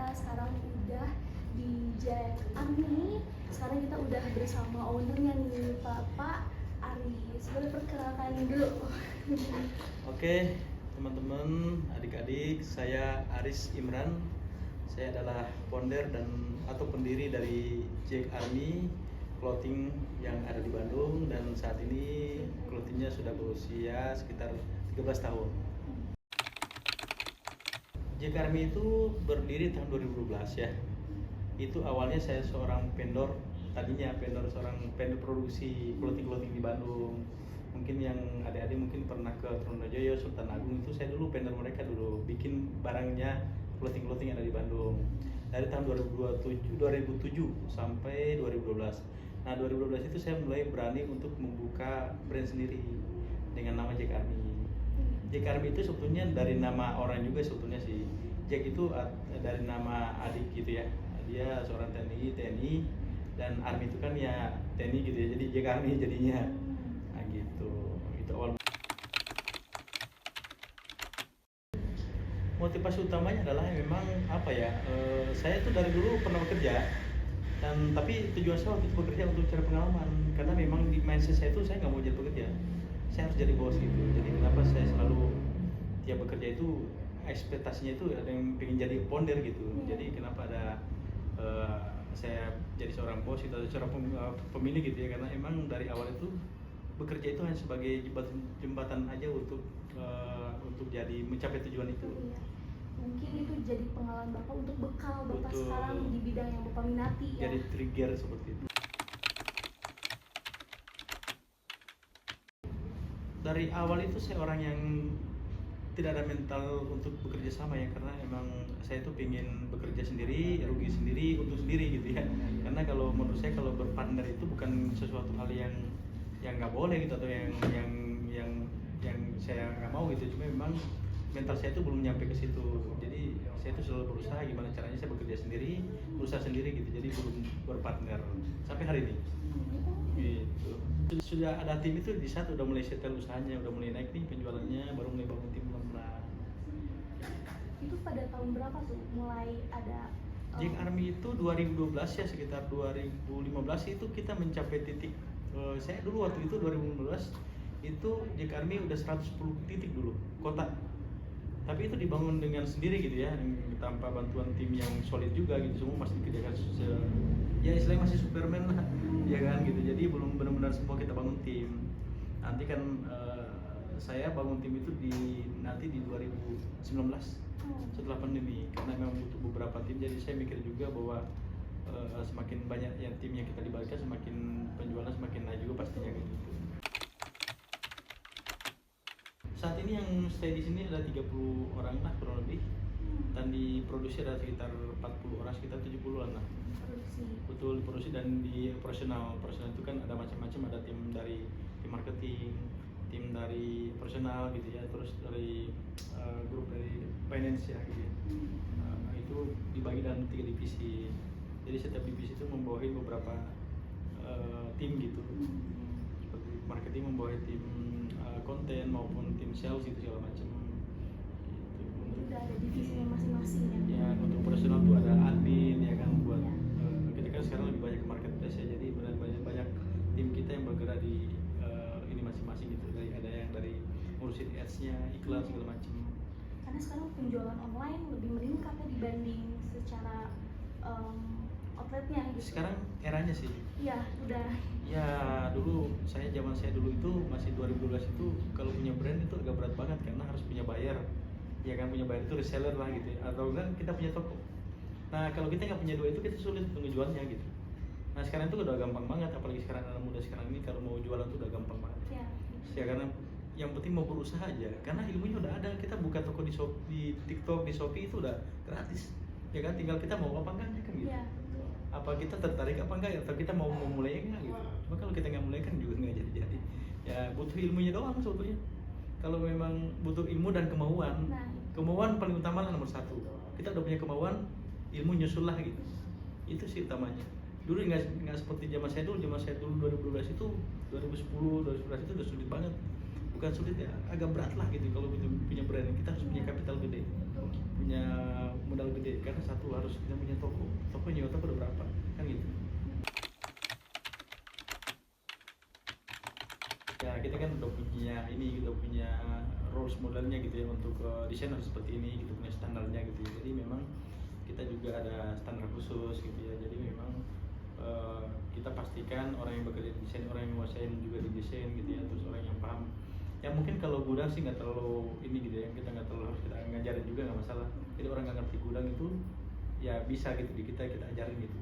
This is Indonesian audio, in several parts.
kita sekarang udah di Jack Army. Sekarang kita udah bersama ownernya nih, Bapak Aris. Boleh perkenalkan dulu. Oke, teman-teman, adik-adik, saya Aris Imran. Saya adalah founder atau pendiri dari Jack Army Clothing yang ada di Bandung, dan saat ini clothingnya sudah berusia sekitar 13 tahun. Jack Army itu berdiri tahun 2012 ya. Itu awalnya saya seorang vendor, tadinya seorang vendor produksi clothing di Bandung. Mungkin yang adik-adik mungkin pernah ke Trunojoyo, Sultan Agung, itu saya dulu vendor mereka dulu, bikin barangnya clothing yang ada di Bandung. Dari tahun 2007 sampai 2012. Nah, 2012 itu saya mulai berani untuk membuka brand sendiri dengan nama Jack Army. Jack Army itu sebetulnya dari nama orang juga sebetulnya sih. Jack itu dari nama adik gitu ya. Dia seorang TNI, dan Army itu kan ya TNI gitu ya. Jadi Jack Army jadinya. Nah gitu. Itu awal. Motivasi utamanya adalah memang apa ya? Saya tuh dari dulu pernah bekerja, tapi tujuan saya waktu itu bekerja untuk cari pengalaman, karena memang di mindset saya itu saya nggak mau jadi pekerja, saya harus jadi bos gitu. Jadi kenapa saya selalu tiap bekerja itu ekspektasinya itu ada yang pengen jadi founder gitu. Jadi kenapa ada saya jadi seorang bos itu, atau seorang pemilik gitu ya, karena emang dari awal itu bekerja itu hanya sebagai jembatan aja untuk jadi mencapai tujuan itu. Mungkin itu jadi pengalaman Bapak untuk bekal Bapak. Betul. Sekarang di bidang yang Bapak minati ya. Jadi trigger seperti itu. Dari awal itu saya orang yang tidak ada mental untuk bekerja sama ya, karena emang saya tuh pengen bekerja sendiri, rugi sendiri, untuk sendiri gitu ya. Karena kalau menurut saya kalau berpartner itu bukan sesuatu hal yang nggak boleh gitu, atau yang saya nggak mau gitu. Cuma memang mental saya itu belum nyampe ke situ. Jadi saya itu selalu berusaha gimana caranya saya bekerja sendiri, berusaha sendiri gitu. Jadi belum berpartner sampai hari ini. Gitu. Sudah ada tim itu di saat udah mulai settle usahanya, udah mulai naik nih penjualannya, baru mulai bangun tim pelan-pelan. Itu pada tahun berapa tuh mulai ada Jack Army itu 2012 ya, sekitar 2015 itu kita mencapai titik. Saya dulu waktu itu 2015 itu Jack Army udah 110 titik dulu kota, tapi itu dibangun dengan sendiri gitu ya, tanpa bantuan tim yang solid juga gitu. Semua masih dikerjakan ya istilahnya masih Superman lah ya kan gitu. Jadi belum benar-benar semua kita bangun tim. Nanti kan saya bangun tim itu nanti di 2019 setelah pandemi, karena memang butuh beberapa tim. Jadi saya mikir juga bahwa semakin banyak yang tim yang kita libatkan, semakin penjualan semakin naik juga pastinya gitu. Saat ini yang stay di sini ada 30 orang lah kurang lebih, dan di produksi ada sekitar 40 orang, sekitar 70-an lah. Betul, di produksi dan di operasional itu kan ada macam-macam, ada tim dari tim marketing, tim dari operasional gitu ya, terus dari grup dari finance ya gitu ya. Itu dibagi dalam 3 divisi. Jadi setiap divisi itu membawahi beberapa tim gitu. Seperti marketing membawahi tim konten maupun tim sales itu segala macam. Udah ada divisinya masing-masing ya. Ya, untuk operasional tuh ada admin ya kan, buat kita kan sekarang lebih banyak ke marketplace ya. Jadi benar banyak tim kita yang bergerak di ini masing-masing gitu. Ada yang dari ngurusin ads-nya, iklan segala macam. Karena sekarang penjualan online lebih meningkat ya dibanding secara outletnya gitu. Sekarang eranya sih. Iya, udah. Ya dulu zaman saya dulu itu masih 2012 itu kalau punya brand itu agak berat banget, karena harus punya buyer. Ya kan, punya buyer itu reseller lah gitu ya, atau enggak kita punya toko. Nah kalau kita nggak punya dua itu, kita sulit untuk ngejualnya gitu. Nah sekarang itu udah gampang banget, apalagi sekarang anak muda sekarang ini kalau mau jualan tuh udah gampang banget. Ya karena yang penting mau berusaha aja, karena ilmunya udah ada. Kita buka toko di TikTok, di Shopee itu udah gratis. Ya kan, tinggal kita mau apa enggak kan gitu. Apa kita tertarik apa enggak, atau kita mau memulai enggak gitu. Cuma kalau kita nggak mulai kan juga nggak jadi. Ya butuh ilmunya doang sebetulnya. Kalau memang butuh ilmu dan kemauan paling utama lah nomor satu. Kita udah punya kemauan, ilmu nyusul lah gitu. Itu sih utamanya. Dulu nggak seperti zaman saya dulu 2012 itu, 2010 2011 itu udah sulit banget. Bukan sulit ya, agak berat lah gitu kalau punya brand. Kita harus punya kapital gede, punya modal gede. karena satu harus kita punya toko nyewa toko udah berapa kan gitu. Ya kita kan udah punya ini, udah punya rules modelnya gitu ya untuk desain harus seperti ini gitu, punya standarnya gitu ya. Jadi memang kita juga ada standar khusus gitu ya. Jadi memang kita pastikan orang yang bekerja di desain, orang yang menguasai juga di desain gitu ya, terus orang yang paham. Ya mungkin kalau gudang sih nggak terlalu ini gitu ya, kita nggak terlalu harus kita ngajarin juga nggak masalah. Jadi orang nggak ngerti gudang itu ya bisa gitu kita ajarin gitu.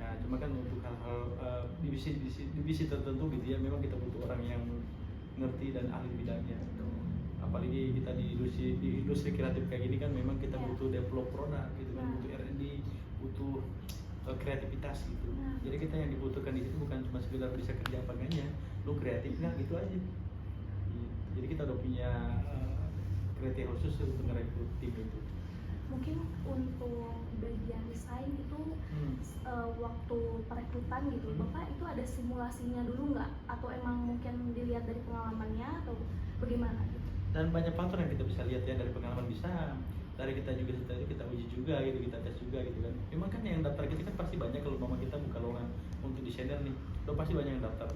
Ya cuma kan untuk hal-hal divisi tertentu gitu ya, memang kita butuh orang yang ngerti dan ahli bidangnya. Apalagi kita di industri kreatif kayak gini kan memang kita butuh develop produk gitu kan, butuh R&D, butuh kreativitas gitu. Jadi kita yang dibutuhkan di situ bukan cuma sekedar bisa kerja apa enggaknya, lu kreatif nggak gitu aja. Jadi kita udah punya kriteria khusus untuk merekrut tim itu. Mungkin untuk bagian desain itu waktu perekrutan gitu, Bapak itu ada simulasinya dulu nggak? Atau emang mungkin dilihat dari pengalamannya atau bagaimana gitu? Dan banyak faktor yang kita bisa lihat ya, dari pengalaman bisa, dari kita juga setelah itu kita uji juga gitu, kita tes juga gitu kan. Memang kan yang daftar kita kan pasti banyak, kalau mama kita buka lowongan untuk desainer nih, udah pasti banyak yang daftar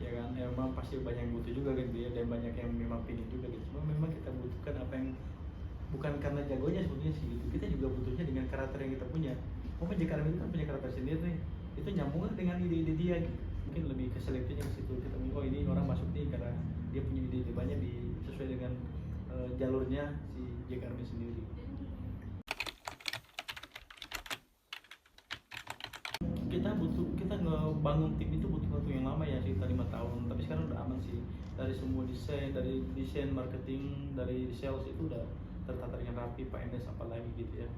ya kan. Memang pasti banyak yang butuh juga gitu ya, dan banyak yang memang pilih juga gitu. Cuma memang kita butuhkan apa yang bukan karena jagonya sebetulnya sih gitu, kita juga butuhnya dengan karakter yang kita punya. Mama JKRM itu kan punya karakter sendiri nih, itu nyambung dengan ide-ide dia gitu. Mungkin lebih ke selektifnya ke situ, kita oh ini orang masuk nih karena dia punya ide-ide banyak sesuai dengan jalurnya si JKRM sendiri. Kita ngebangun tim itu butuh waktu yang lama ya, sekitar 5 tahun, tapi sekarang udah aman sih. Dari semua desain, dari desain, marketing, dari sales itu udah tertata dengan rapi, PNS apalagi gitu ya.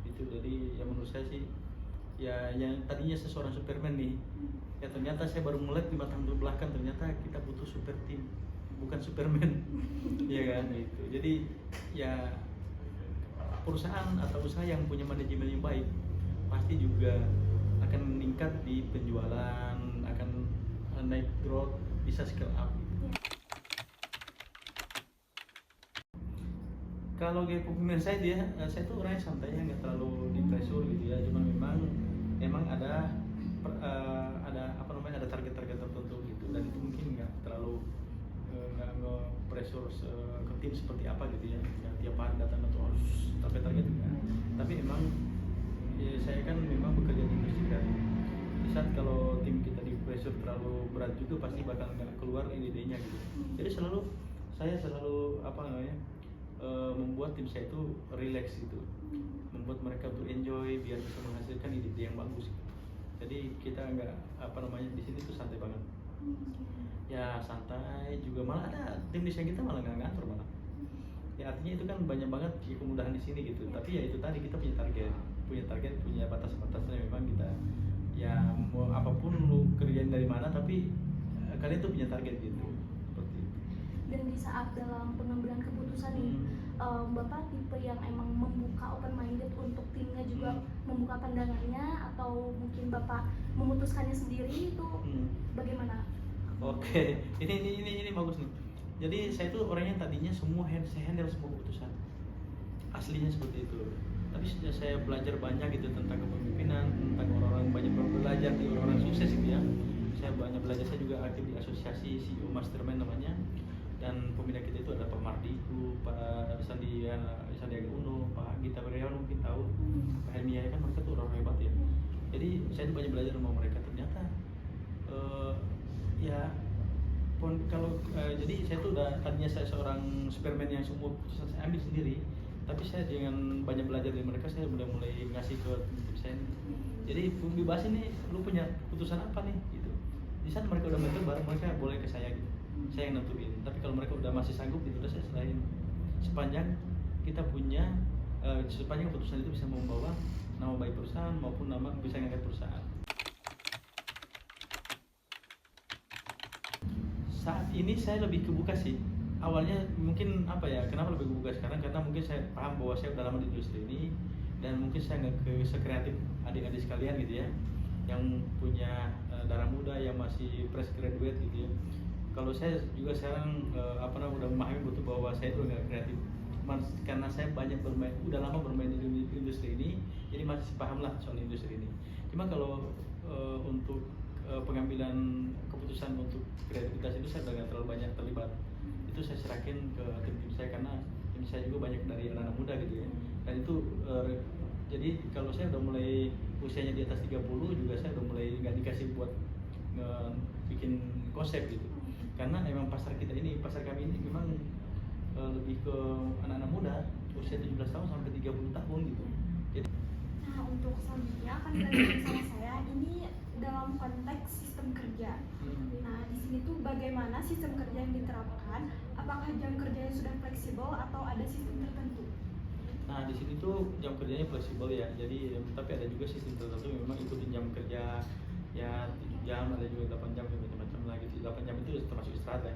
Itu jadi ya menurut saya sih ya, yang tadinya seseorang Superman nih ya, ternyata saya baru mulai 5 tahun ke belakang ternyata kita butuh super tim, bukan Superman. Ya kan gitu. Jadi ya perusahaan atau usaha yang punya manajemen yang baik pasti juga akan meningkat di penjualan, akan naik growth, bisa scale up. Kalau kayak pemimpin saya tuh orangnya santai ya, nggak terlalu di pressure gitu ya. Cuma memang ada apa namanya, ada target-target tertentu gitu, dan itu mungkin nggak terlalu nggak nge-pressure ke tim seperti apa gitu ya. Tiap hari datang atau harus target enggak. Tapi memang ya, saya kan memang bekerja di industri kreatif. Di saat kalau tim kita di pressure terlalu berat juga pasti bakal nggak keluar ide-idenya gitu. Jadi saya selalu apa namanya, membuat tim saya itu relax gitu, membuat mereka tuh enjoy biar bisa menghasilkan ide-ide yang bagus. Jadi kita nggak apa namanya, di sini tuh santai banget. Ya santai juga, malah ada tim desain kita malah nggak ngantor malah. Ya artinya itu kan banyak banget kemudahan di sini gitu. Tapi ya itu tadi, kita punya target, punya batas-batasnya. Memang kita ya mau apapun lu kerjain dari mana, tapi kalian tuh punya target gitu. Seperti itu. Dan di saat dalam pengambilan keputusan nih, Bapak tipe yang emang membuka open minded untuk timnya juga membuka pandangannya, atau mungkin Bapak memutuskannya sendiri itu bagaimana? Oke, ini bagus nih. Jadi saya tuh orangnya tadinya saya handle semua keputusan. Aslinya seperti itu. Tapi sudah saya belajar banyak gitu tentang kepemimpinan, tentang orang-orang, banyak belajar di orang-orang sukses gitu ya. Saya banyak belajar, saya juga aktif di asosiasi CEO Mastermind namanya. Dan pembina kita itu ada Pak Mardiku, Pak Sandiaga Uno, Pak Gita Beriawan mungkin tahu, Pak Helmi kan, mereka tuh orang hebat ya. Jadi saya tuh banyak belajar sama mereka. Ternyata jadi saya tuh tadinya saya seorang Superman yang semua keputusan saya ambil sendiri, tapi saya dengan banyak belajar dari mereka, saya udah mulai ngasih ke tim saya. Jadi bebas ini, lu punya keputusan apa nih gitu. Di saat mereka udah menentukan, baru mereka boleh ke saya gitu. Saya yang nentuin. Tapi kalau mereka udah masih sanggup gitu, udah saya serahin. Sepanjang kita punya sepanjang keputusan itu bisa membawa nama baik perusahaan maupun nama bisa ngangkat perusahaan. Saat ini saya lebih kebuka sih. Awalnya mungkin apa ya, kenapa lebih kebuka sekarang, karena mungkin saya paham bahwa saya udah lama di industri ini, dan mungkin saya nggak sekreatif adik-adik sekalian gitu ya, yang punya darah muda, yang masih fresh graduate gitu ya. Kalau saya juga sekarang udah memahami betul bahwa saya itu nggak kreatif. Karena saya banyak udah lama bermain di industri ini, masih paham lah soal industri ini. Cuma kalau untuk pengambilan keputusan untuk kreativitas itu saya udah nggak terlalu banyak terlibat. Itu saya serahkan ke tim-tim saya karena tim saya juga banyak dari anak-anak muda gitu ya. Dan itu jadi kalau saya udah mulai usianya di atas 30 juga saya udah mulai nggak dikasih buat bikin konsep gitu. Karena emang pasar kami ini memang lebih ke anak-anak muda usia 17 tahun sampai 30 tahun gitu. Jadi Nah, untuk selanjutnya akan dilanjutkan sama saya ini dalam konteks sistem kerja. Nah, di sini tuh bagaimana sistem kerja yang diterapkan? Apakah jam kerjanya sudah fleksibel atau ada sistem tertentu? Nah, di sini tuh jam kerjanya fleksibel ya. Jadi tapi ada juga sistem tertentu yang memang ikutin jam kerja ya 7 jam, ada juga 8 jam macam-macam lagi. 8 jam itu termasuk istirahat ya.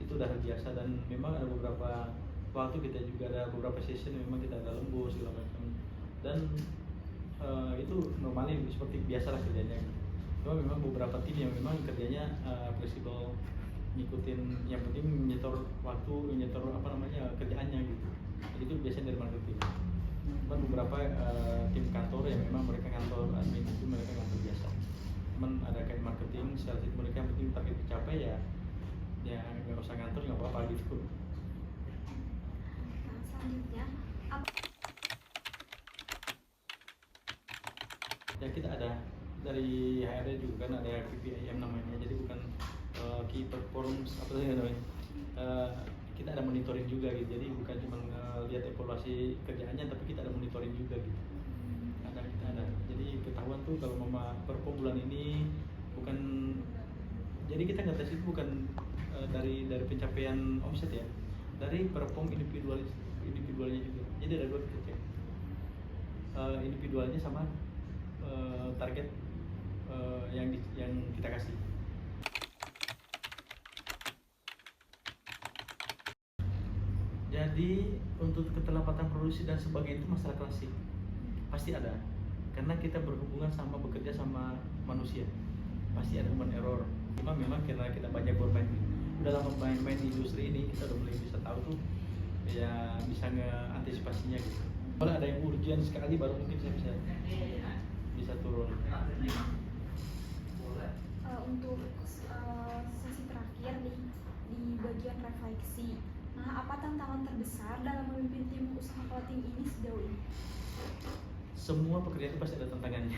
Itu udah biasa dan memang ada beberapa waktu kita juga ada beberapa session memang kita ada lembur segala macam. Dan itu normalnya seperti biasalah kerjanya. Cuma memang beberapa tim yang memang kerjanya fleksibel, ngikutin yang penting nyetor waktu, nyetor kerjaannya gitu. Itu biasanya dari marketing. Cuman beberapa tim kantor yang memang mereka kantor admin itu mereka kantor biasa. Cuman ada kayak marketing, sales itu mereka yang penting target tercapai ya nggak usah kantor nggak apa-apa gitu. Nah, selanjutnya Ya kita ada dari HRD juga kan ada KPIM namanya, jadi bukan key performance apa sih namanya, kita ada monitoring juga gitu, jadi bukan cuma lihat evaluasi kerjaannya tapi kita ada monitoring juga gitu. Kita ada jadi ketahuan tuh kalau mama perform bulan ini bukan, jadi kita nggak tes itu bukan dari pencapaian omset ya, dari perform individualnya juga. Jadi ada dua kita cek, individualnya sama target yang kita kasih. Jadi untuk keterlambatan produksi dan sebagainya itu masalah klasik, pasti ada, karena kita berhubungan sama bekerja sama manusia, pasti ada human error. Cuma memang karena kita banyak bermain, udah lama main di industri ini, kita udah mulai bisa tahu tuh ya bisa ngeantisipasinya gitu. Kalau ada yang urgent sekali baru mungkin saya bisa turun. Untuk sesi terakhir nih di bagian refleksi. Nah, apa tantangan terbesar dalam memimpin tim usaha clothing ini sejauh ini? Semua pekerjaan itu pasti ada tantangannya,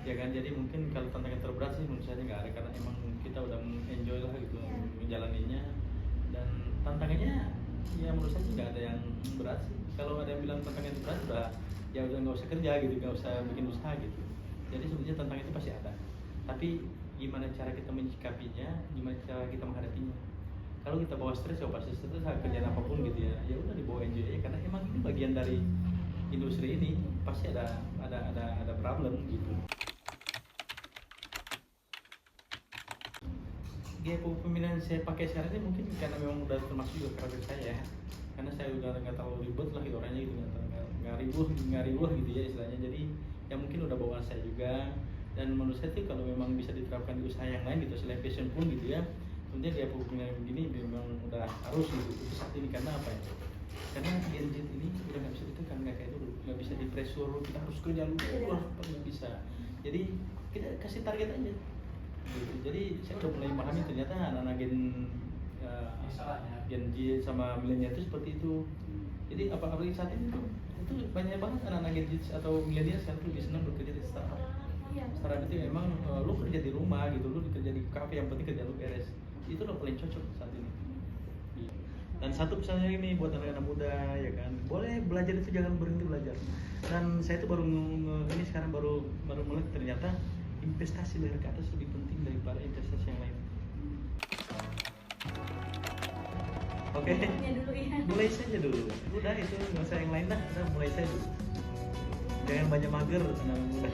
ya kan. Jadi mungkin kalau tantangan terberat sih menurut saya nggak ada, karena emang kita udah enjoy lah gitu menjalaninya. Dan tantangannya ya menurut saya sih nggak ada yang berat sih. Kalau ada yang bilang tantangan berat udah nggak usah kerja gitu, nggak usah bikin usaha gitu. Jadi sebenarnya tantangan itu pasti ada, tapi gimana cara kita menyikapinya, gimana cara kita menghadapinya. Kalau kita bawa stres ya pasti stres kerjaan apapun gitu ya, ya udah dibawa enjoy aja, karena emang ini bagian dari industri ini, pasti ada problem gitu. Gaya pemilihan saya pakai sekarang ini mungkin karena memang udah termasuk juga karakter saya, karena saya udah nggak terlalu ribet lah gitu orangnya gitu, nggak ribuh gitu ya istilahnya. Jadi ya mungkin udah bawaan saya juga, dan menurut saya tuh kalau memang bisa diterapkan di usaha yang lain gitu, selain fashion pun gitu ya, tentunya gaya pemilihan begini memang udah harus gitu untuk saat ini. Karena apa ya? Karena Gen Z ini udah nggak bisa ditekan, nggak kayak dulu, nggak bisa di pressure kita harus kerja dulu, nggak bisa. Jadi kita kasih target aja gitu. Jadi saya udah mulai memahami ternyata anak-anak Gen Z sama milenial itu seperti itu. Jadi apalagi saat ini tuh itu banyak banget anak-anak Gen Z atau milenial sekarang tuh lebih senang bekerja di startup. Startup itu memang lu kerja di rumah gitu, lu kerja di kafe, yang penting kerja lu beres. Itu udah paling cocok saat ini. Dan satu pesannya ini buat anak-anak muda ya kan, boleh belajar itu jangan berhenti belajar. Dan saya tuh ini sekarang baru mulai ternyata investasi dari ke atas lebih penting daripada investasi yang lain. Oke, mulai saja dulu. Udah itu nggak usah yang lain dah, udah mulai saja dulu. Jangan banyak mager anak muda.